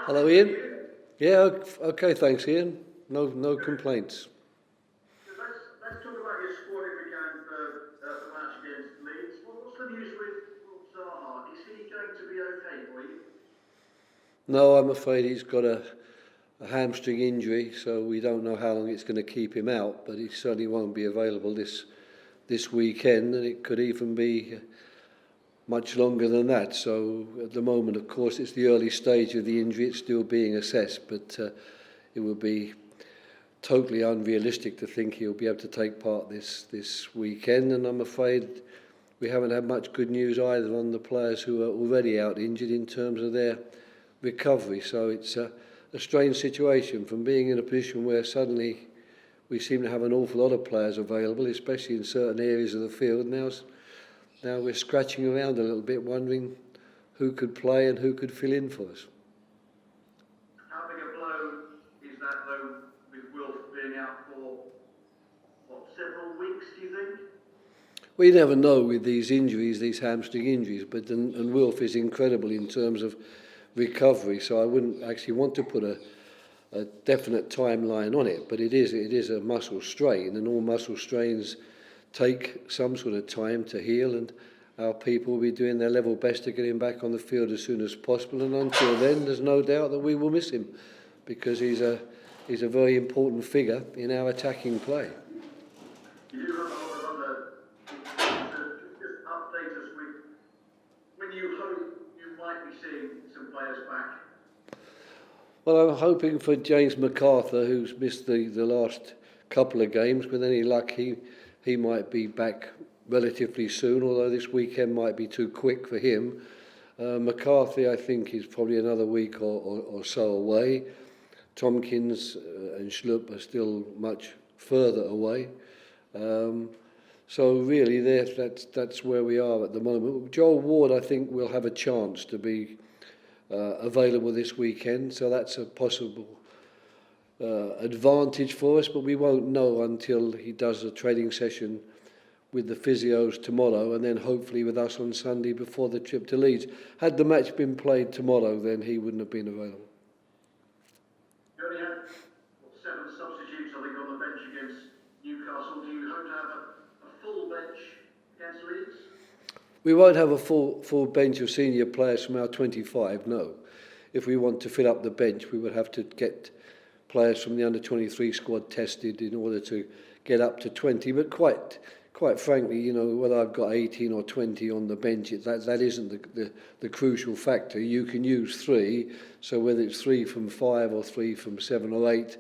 Hello, Ian. Yeah, okay, thanks, Ian. No complaints. Let's talk about your squad if we can for the match against Leeds. What's the news with Zaha? Is he going to be okay for you? No, I'm afraid he's got a hamstring injury, so we don't know how long it's going to keep him out, but he certainly won't be available this weekend, and it could even be much longer than that. So at the moment, of course, it's the early stage of the injury. It's still being assessed, but it would be totally unrealistic to think he'll be able to take part this weekend, and I'm afraid we haven't had much good news either on the players who are already out injured in terms of their recovery. So it's a strange situation from being in a position where suddenly we seem to have an awful lot of players available, especially in certain areas of the field. Now we're scratching around a little bit, wondering who could play and who could fill in for us. How big a blow is that, though, with Wilf being out for, several weeks, do you think? We never know with these injuries, these hamstring injuries, but and Wilf is incredible in terms of recovery, so I wouldn't actually want to put a definite timeline on it, but it is a muscle strain, and all muscle strains take some sort of time to heal, and our people will be doing their level best to get him back on the field as soon as possible, and until then there's no doubt that we will miss him because he's a very important figure in our attacking play. You do have a lot of other things to just update us with when you hope you might be seeing some players back. Well, I'm hoping for James Mcarthur, who's missed the last couple of games. With any luck, he might be back relatively soon, although this weekend might be too quick for him. McCarthy, I think, is probably another week or so away. Tompkins and Schlupp are still much further away. So really, that's where we are at the moment. Joel Ward, I think, will have a chance to be available this weekend, so that's a possible advantage for us, but we won't know until he does a training session with the physios tomorrow, and then hopefully with us on Sunday before the trip to Leeds. Had the match been played tomorrow, then he wouldn't have been available. You only had 7 substitutes, I think, on the bench against Newcastle. Do you hope to have a full bench against Leeds? We won't have a full bench of senior players from our 25, no. If we want to fill up the bench, we would have to get players from the under-23 squad tested in order to get up to 20. But quite frankly, you know, whether I've got 18 or 20 on the bench, that isn't the crucial factor. You can use 3, so whether it's 3 from 5 or 3 from 7 or 8,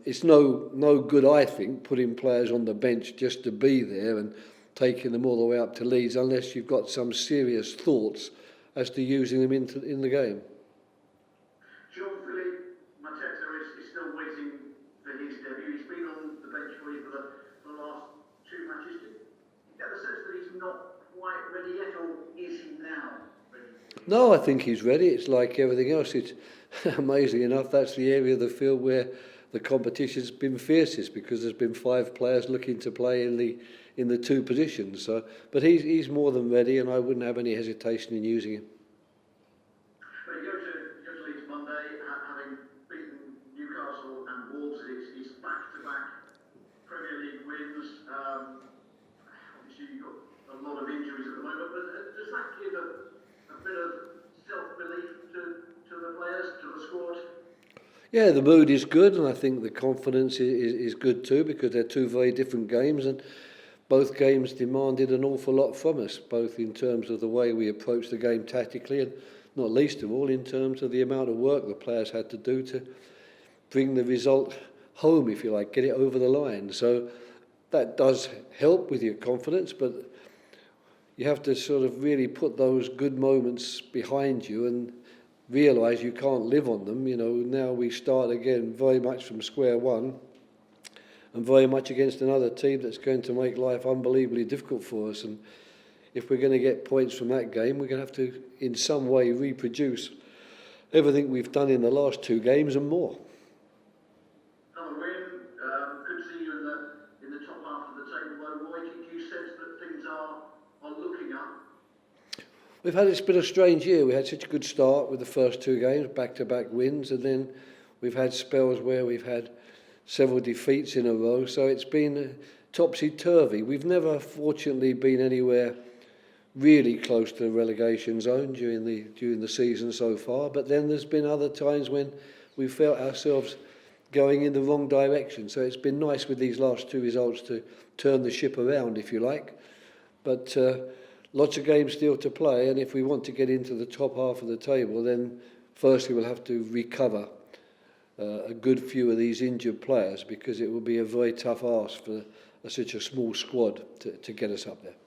it's no good, I think, putting players on the bench just to be there and taking them all the way up to Leeds unless you've got some serious thoughts as to using them in the game. Mcarthur is still waiting for his debut. He's been on the bench for you for the last 2 matches. Do you get the sense that he's not quite ready yet, or is he now ready? No, I think he's ready. It's like everything else. It's amazing enough, that's the area of the field where the competition's been fiercest because there's been 5 players looking to play in the 2 positions. So, but he's more than ready, and I wouldn't have any hesitation in using him. But you go to Leeds Monday, having beaten Newcastle and Wolves. It's back-to-back Premier League wins. Obviously, you've got a lot of injuries at the moment, but does that give a bit of self-belief to the players, to the squad? Yeah, the mood is good, and I think the confidence is good too, because they're 2 very different games, and both games demanded an awful lot from us, both in terms of the way we approach the game tactically, and not least of all in terms of the amount of work the players had to do to bring the result home, if you like, get it over the line. So that does help with your confidence, but you have to sort of really put those good moments behind you and realise you can't live on them. You know, now we start again very much from square one and very much against another team that's going to make life unbelievably difficult for us. And if we're going to get points from that game, we're going to have to in some way reproduce everything we've done in the last 2 games and more. Another win. Good to see you in the top half of the table, though, Roy. Do you sense that things are looking up? It's been a strange year. We had such a good start with the first two games, back-to-back wins, and then we've had spells where we've had several defeats in a row. So it's been topsy-turvy. We've never, fortunately, been anywhere really close to the relegation zone during the season so far. But then there's been other times when we felt ourselves going in the wrong direction. So it's been nice with these last two results to turn the ship around, if you like. But lots of games still to play, and if we want to get into the top half of the table, then firstly we'll have to recover a good few of these injured players, because it will be a very tough ask for such a small squad to get us up there.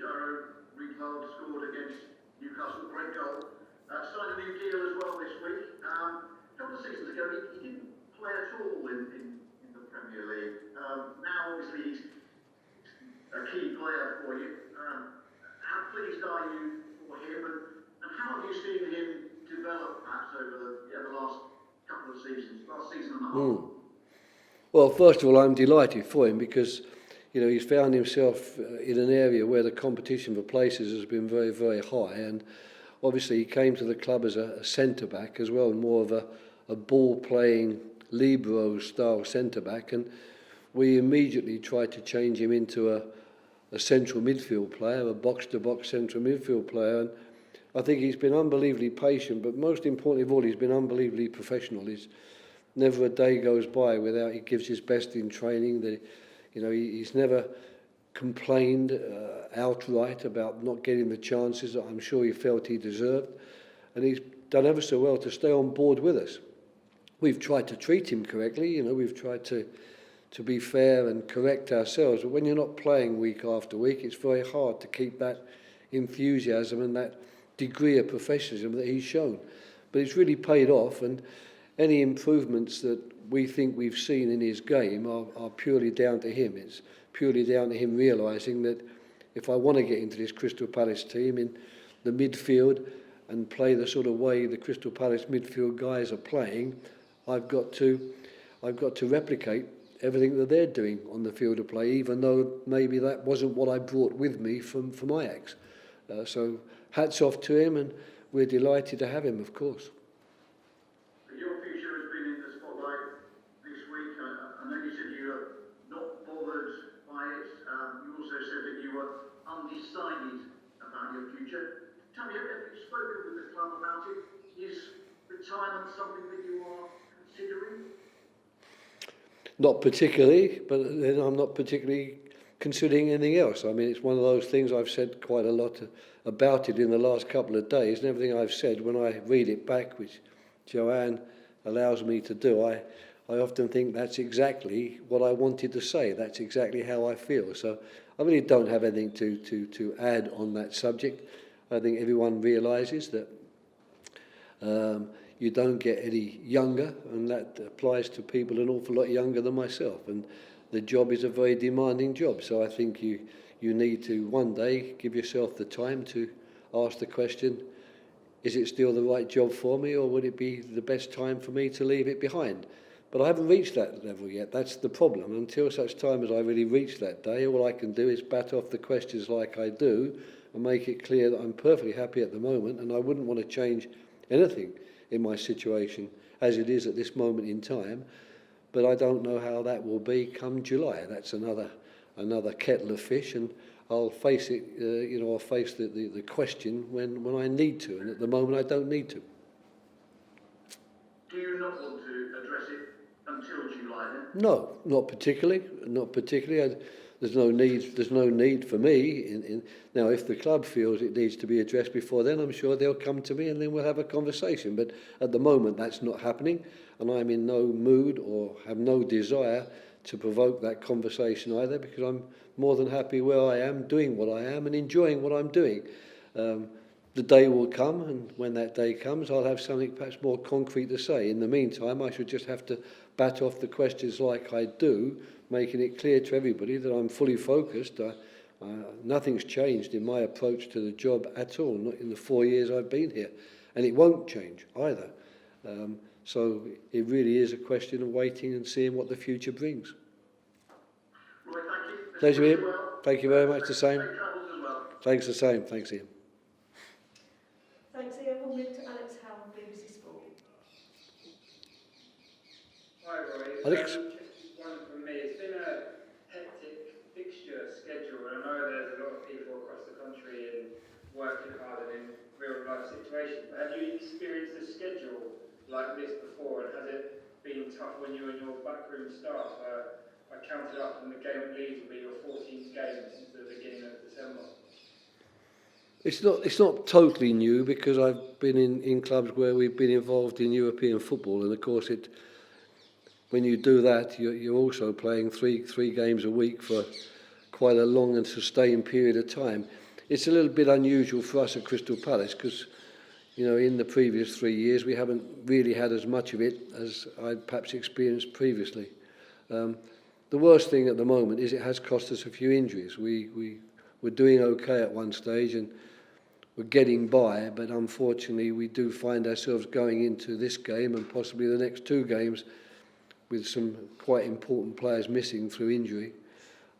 Roy Hodgson scored against Newcastle, great goal. Signed a new deal as well this week. A couple of seasons ago, he didn't play at all in the Premier League. Now, obviously, he's a key player for you. How pleased are you for him, and how have you seen him develop perhaps over the last couple of seasons, last season and a half? Well, first of all, I'm delighted for him, because he's found himself in an area where the competition for places has been very, very high, and obviously he came to the club as a centre-back as well, more of a ball-playing libero-style centre-back, and we immediately tried to change him into a central midfield player, a box-to-box central midfield player, and I think he's been unbelievably patient, but most importantly of all, he's been unbelievably professional. He's never a day goes by without he gives his best in training. He's never complained outright about not getting the chances that I'm sure he felt he deserved, and he's done ever so well to stay on board with us. We've tried to treat him correctly, we've tried to be fair and correct ourselves, but when you're not playing week after week, it's very hard to keep that enthusiasm and that degree of professionalism that he's shown. But it's really paid off, and any improvements that we think we've seen in his game are purely down to him. It's purely down to him realising that if I want to get into this Crystal Palace team in the midfield and play the sort of way the Crystal Palace midfield guys are playing, I've got to replicate everything that they're doing on the field of play, even though maybe that wasn't what I brought with me from Ajax. So hats off to him, and we're delighted to have him, of course. Your future has been in the spotlight this week. I know you said you were not bothered by it. You also said that you were undecided about your future. Tell me, have you spoken with the club about it? Is retirement something that you are considering? Not particularly, but then I'm not particularly considering anything else. I mean, it's one of those things I've said quite a lot about it in the last couple of days, and everything I've said, when I read it back, which Joanne allows me to do, I often think that's exactly what I wanted to say. That's exactly how I feel. So I really don't have anything to add on that subject. I think everyone realises that you don't get any younger, and that applies to people an awful lot younger than myself, and the job is a very demanding job. So I think you need to one day give yourself the time to ask the question, is it still the right job for me, or would it be the best time for me to leave it behind? But I haven't reached that level yet. That's the problem. Until such time as I really reach that day, all I can do is bat off the questions like I do and make it clear that I'm perfectly happy at the moment, and I wouldn't want to change anything in my situation as it is at this moment in time, but I don't know how that will be come July. That's another kettle of fish, and I'll face it. I'll face the question when I need to, and at the moment I don't need to. Do you not want to address it until July then? No, not particularly. Not particularly. There's no need for me. Now, if the club feels it needs to be addressed before then, I'm sure they'll come to me and then we'll have a conversation. But at the moment, that's not happening, and I'm in no mood or have no desire to provoke that conversation either, because I'm more than happy where I am, doing what I am and enjoying what I'm doing. The day will come, and when that day comes, I'll have something perhaps more concrete to say. In the meantime, I should just have to bat off the questions like I do, making it clear to everybody that I'm fully focused. Nothing's changed in my approach to the job at all, not in the 4 years I've been here, and it won't change either. So it really is a question of waiting and seeing what the future brings. Roy, thank you. Pleasure, Ian. Thank you very much. The same. Safe travels as well. Thanks the same. Thanks, Ian. Hi Roy, Alex? just one from me. It's been a hectic fixture schedule, and I know there's a lot of people across the country and working hard and in real life situations, but have you experienced a schedule like this before, and has it been tough when you and your backroom staff? I counted up, and the game at Leeds will be your 14th game since the beginning of December. It's not totally new because I've been in clubs where we've been involved in European football, and of course when you do that you're also playing three games a week for quite a long and sustained period of time. It's a little bit unusual for us at Crystal Palace because in the previous 3 years we haven't really had as much of it as I'd perhaps experienced previously. The worst thing at the moment is it has cost us a few injuries. We were doing okay at one stage and we're getting by, but unfortunately we do find ourselves going into this game and possibly the next two games with some quite important players missing through injury.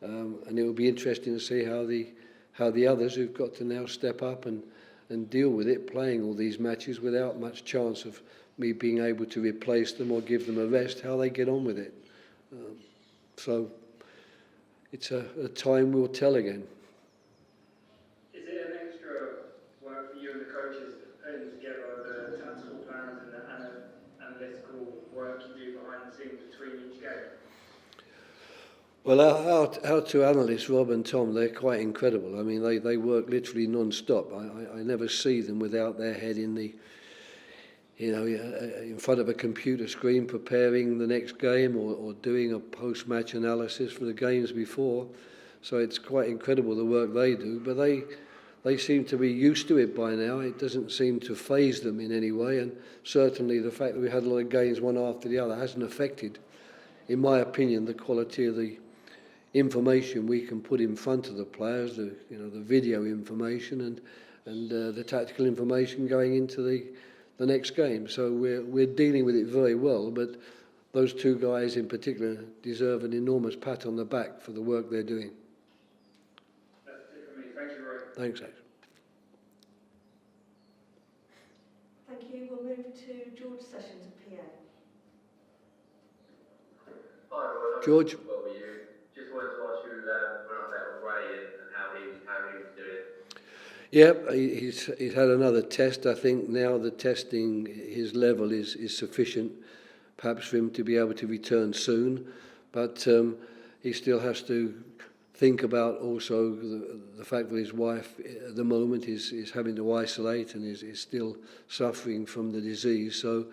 And it will be interesting to see how the others who've got to now step up and deal with it, playing all these matches without much chance of me being able to replace them or give them a rest, how they get on with it. So it's a time we'll tell again. Is it an extra work for you and the coaches putting together the tactical plans and the analytical work you do behind the scenes between each game? Well, our two analysts, Rob and Tom, they're quite incredible. I mean, they work literally non-stop. I never see them without their head in front of a computer screen preparing the next game or doing a post-match analysis for the games before. So it's quite incredible the work they do. But they seem to be used to it by now. It doesn't seem to faze them in any way. And certainly the fact that we had a lot of games one after the other hasn't affected, in my opinion, the quality of the information we can put in front of the players, the video information and the tactical information going into the next game. So we're dealing with it very well, but those two guys in particular deserve an enormous pat on the back for the work they're doing. That's it for me. Thank you, Roy. Thanks, Alex. Thank you. We'll move to George Sessions at PA. Hi, Roy. George. Well, with you. Just wanted to ask you for an update on Ray and how he was doing. Yeah, he's had another test. I think now the testing, his level is sufficient, perhaps for him to be able to return soon. But he still has to think about also the fact that his wife at the moment is having to isolate and is still suffering from the disease. So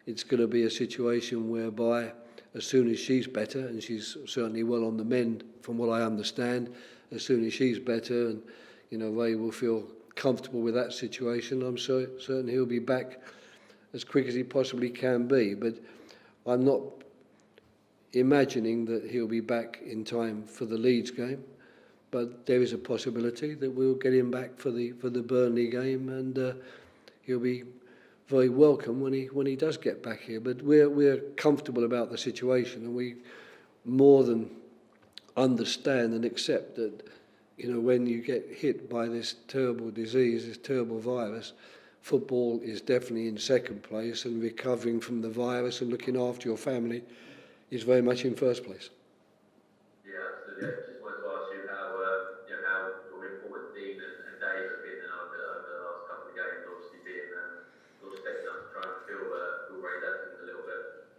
it's going to be a situation whereby as soon as she's better, and she's certainly well on the mend from what I understand, as soon as she's better and Ray will feel comfortable with that situation, I'm certain he'll be back as quick as he possibly can be. But I'm not imagining that he'll be back in time for the Leeds game. But there is a possibility that we'll get him back for the Burnley game, and he'll be very welcome when he does get back here. But we're comfortable about the situation, and we more than understand and accept that when you get hit by this terrible disease, this terrible virus, football is definitely in second place, and recovering from the virus and looking after your family is very much in first place. Yeah, absolutely. I just wanted to ask you how important Dean and Dave have been over the last couple of games, obviously being stepping up to try and fill Ray's absence a little bit.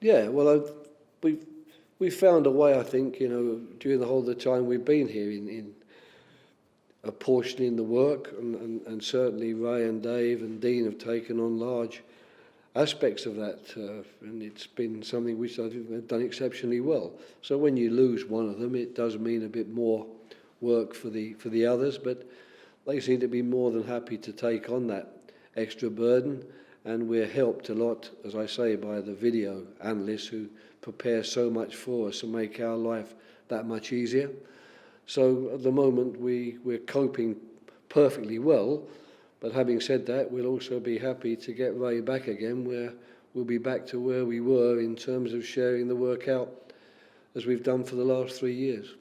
Yeah, well, we found a way, I think, during the whole of the time we've been here in apportioning the work, and certainly Ray and Dave and Dean have taken on large aspects of that, and it's been something which I think they've done exceptionally well. So when you lose one of them, it does mean a bit more work for the others, but they seem to be more than happy to take on that extra burden, and we're helped a lot, as I say, by the video analysts who prepare so much for us and make our life that much easier. So at the moment we're coping perfectly well, but having said that, we'll also be happy to get Ray back again, where we'll be back to where we were in terms of sharing the work out as we've done for the last 3 years.